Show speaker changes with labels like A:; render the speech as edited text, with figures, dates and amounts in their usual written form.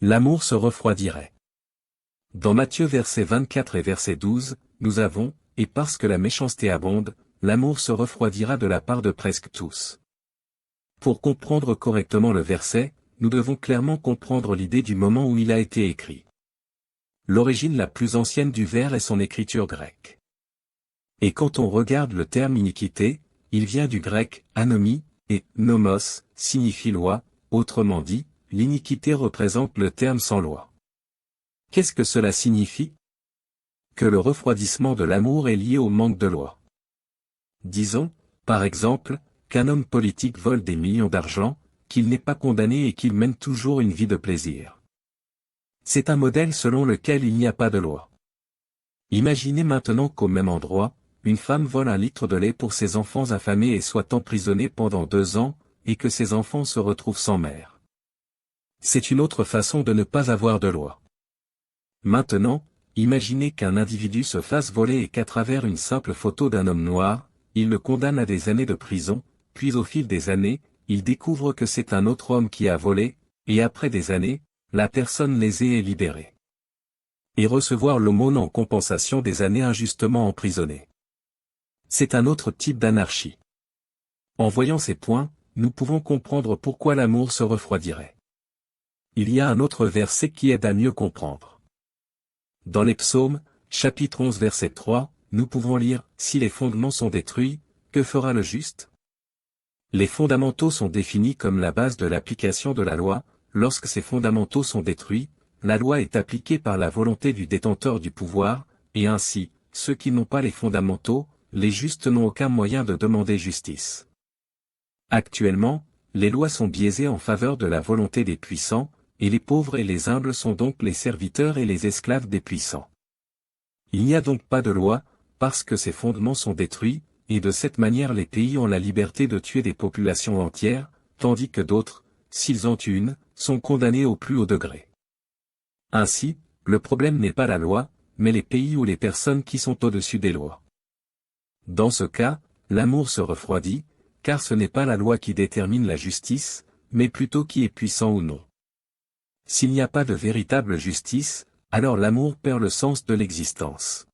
A: L'amour se refroidirait. Dans Matthieu verset 24 et verset 12, nous avons, et parce que la méchanceté abonde, l'amour se refroidira de la part de presque tous. Pour comprendre correctement le verset, nous devons clairement comprendre l'idée du moment où il a été écrit. L'origine la plus ancienne du vers est son écriture grecque. Et quand on regarde le terme iniquité, il vient du grec anomie, et nomos signifie loi, autrement dit, l'iniquité représente le terme sans loi. Qu'est-ce que cela signifie? Que le refroidissement de l'amour est lié au manque de loi. Disons, par exemple, qu'un homme politique vole des millions d'argent, qu'il n'est pas condamné et qu'il mène toujours une vie de plaisir. C'est un modèle selon lequel il n'y a pas de loi. Imaginez maintenant qu'au même endroit, une femme vole 1 litre de lait pour ses enfants affamés et soit emprisonnée pendant 2 ans, et que ses enfants se retrouvent sans mère. C'est une autre façon de ne pas avoir de loi. Maintenant, imaginez qu'un individu se fasse voler et qu'à travers une simple photo d'un homme noir, il le condamne à des années de prison, puis au fil des années, il découvre que c'est un autre homme qui a volé, et après des années, la personne lésée est libérée. Et recevoir l'aumône en compensation des années injustement emprisonnées. C'est un autre type d'anarchie. En voyant ces points, nous pouvons comprendre pourquoi l'amour se refroidirait. Il y a un autre verset qui aide à mieux comprendre. Dans les psaumes, chapitre 11 verset 3, nous pouvons lire « Si les fondements sont détruits, que fera le juste ?» Les fondamentaux sont définis comme la base de l'application de la loi. Lorsque ces fondamentaux sont détruits, la loi est appliquée par la volonté du détenteur du pouvoir, et ainsi, ceux qui n'ont pas les fondamentaux, les justes n'ont aucun moyen de demander justice. Actuellement, les lois sont biaisées en faveur de la volonté des puissants, et les pauvres et les humbles sont donc les serviteurs et les esclaves des puissants. Il n'y a donc pas de loi, parce que ces fondements sont détruits, et de cette manière les pays ont la liberté de tuer des populations entières, tandis que d'autres, s'ils en tuent une, sont condamnés au plus haut degré. Ainsi, le problème n'est pas la loi, mais les pays ou les personnes qui sont au-dessus des lois. Dans ce cas, l'amour se refroidit, car ce n'est pas la loi qui détermine la justice, mais plutôt qui est puissant ou non. S'il n'y a pas de véritable justice, alors l'amour perd le sens de l'existence.